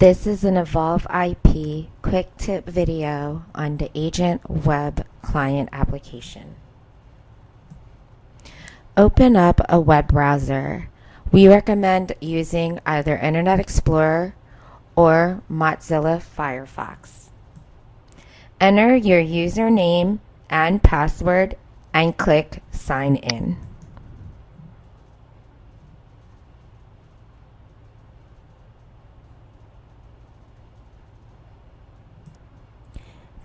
This is an Evolve IP quick tip video on the Agent Web Client application. Open up a web browser. We recommend using either Internet Explorer or Mozilla Firefox. Enter your username and password and click Sign In.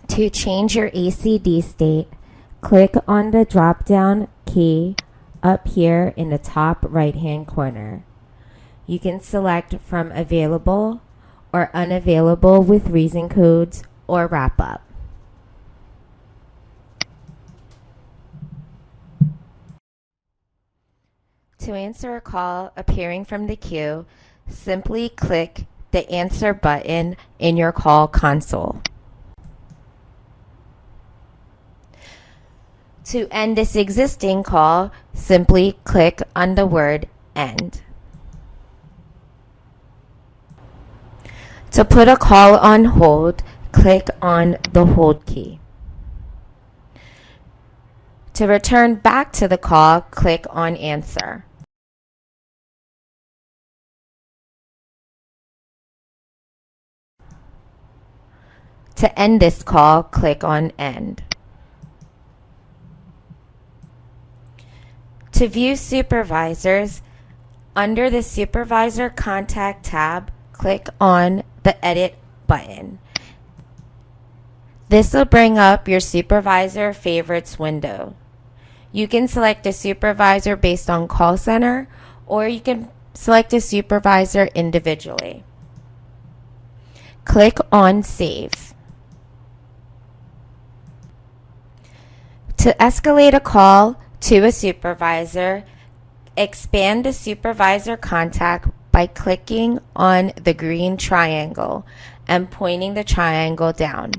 To change your ACD state, click on the drop-down key up here in the top right-hand corner. You can select from Available or Unavailable with reason codes or wrap-up. To answer a call appearing from the queue, simply click the Answer button in your call console. To end this existing call, simply click on the word End. To put a call on hold, click on the Hold key. To return back to the call, click on Answer. To end this call, click on End. To view supervisors, under the Supervisor Contact tab, click on the Edit button. This will bring up your Supervisor Favorites window. You can select a supervisor based on call center, or you can select a supervisor individually. Click on Save. To escalate a call to a supervisor, expand the supervisor contact by clicking on the green triangle and pointing the triangle down.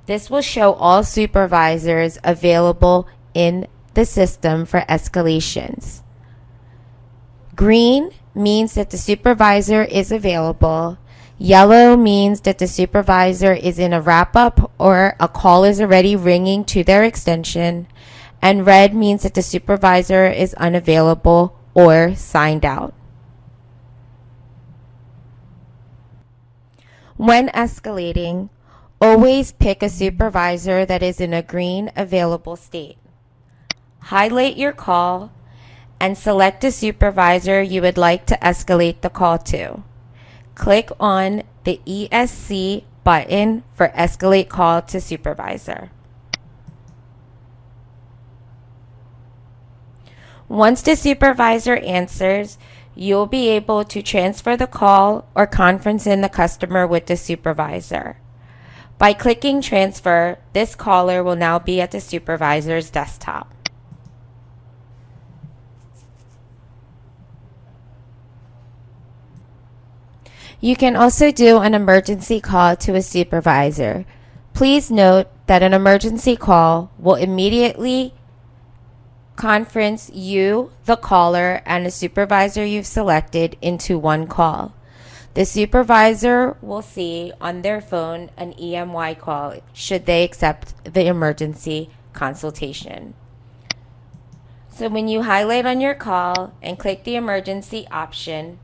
This will show all supervisors available in the system for escalations. Green means that the supervisor is available. Yellow means that the supervisor is in a wrap-up or a call is already ringing to their extension. And red means that the supervisor is unavailable or signed out. When escalating, always pick a supervisor that is in a green available state. Highlight your call and select a supervisor you would like to escalate the call to. Click on the ESC button for Escalate Call to Supervisor. Once the supervisor answers, you'll be able to transfer the call or conference in the customer with the supervisor. By clicking Transfer, this caller will now be at the supervisor's desktop. You can also do an emergency call to a supervisor. Please note that an emergency call will immediately conference you, the caller, and the supervisor you've selected into one call. The supervisor will see on their phone an EMY call should they accept the emergency consultation. So when you highlight on your call and click the emergency option,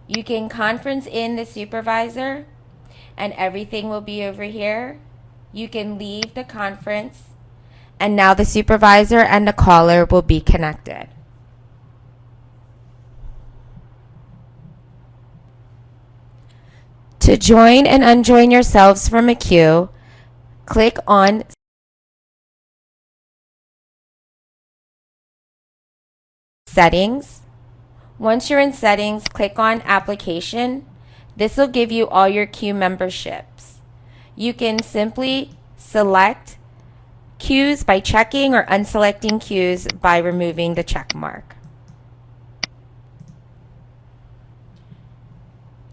you can conference in the supervisor and everything will be over here. You can leave the conference, and now the supervisor and the caller will be connected. To join and unjoin yourselves from a queue, click on Settings. Once you're in Settings, click on Application. This will give you all your queue memberships. You can simply select queues by checking or unselecting queues by removing the check mark.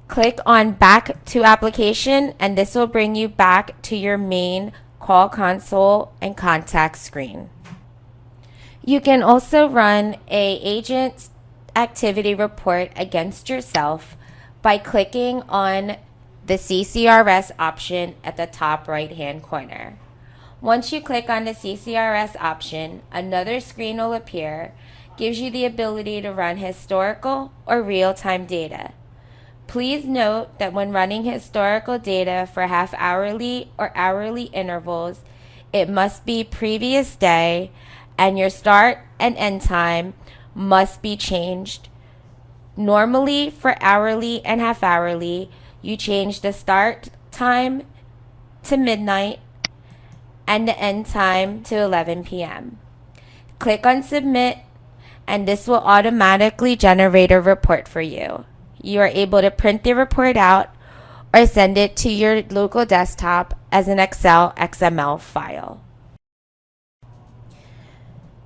Click on Back to Application, and this will bring you back to your main call console and contact screen. You can also run a agent activity report against yourself by clicking on the CCRS option at the top right-hand corner. Once you click on the CCRS option, another screen will appear, gives you the ability to run historical or real-time data. Please note that when running historical data for half-hourly or hourly intervals, it must be previous day and your start and end time must be changed. Normally, for hourly and half-hourly, you change the start time to midnight and the end time to 11 p.m. Click on Submit, and this will automatically generate a report for you. You are able to print the report out or send it to your local desktop as an Excel XML file.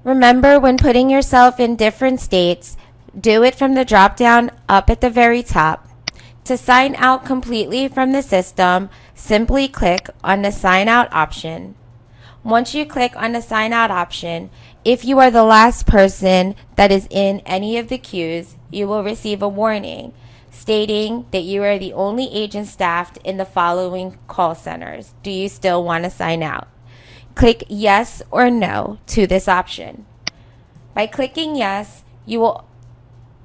Remember, when putting yourself in different states, do it from the drop-down up at the very top. To sign out completely from the system, simply click on the Sign Out option. Once you click on the Sign Out option, if you are the last person that is in any of the queues, you will receive a warning stating that you are the only agent staffed in the following call centers. Do you still want to sign out? Click yes or no to this option. By clicking yes, you will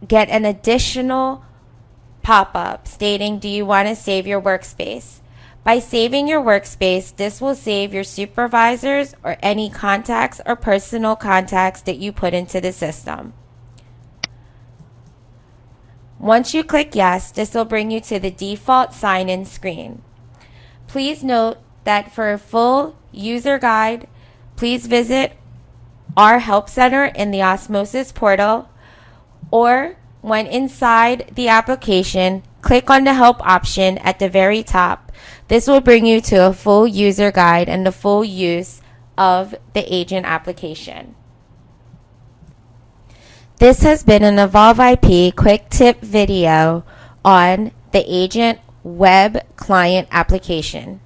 get an additional pop-up stating, do you want to save your workspace? By saving your workspace, this will save your supervisors or any contacts or personal contacts that you put into the system. Once you click yes, this will bring you to the default sign-in screen. Please note that for a full user guide, please visit our Help Center in the Osmosis portal, or when inside the application, click on the Help option at the very top. This will bring you to a full user guide and the full use of the agent application. This has been an Evolve IP quick tip video on the agent web client application.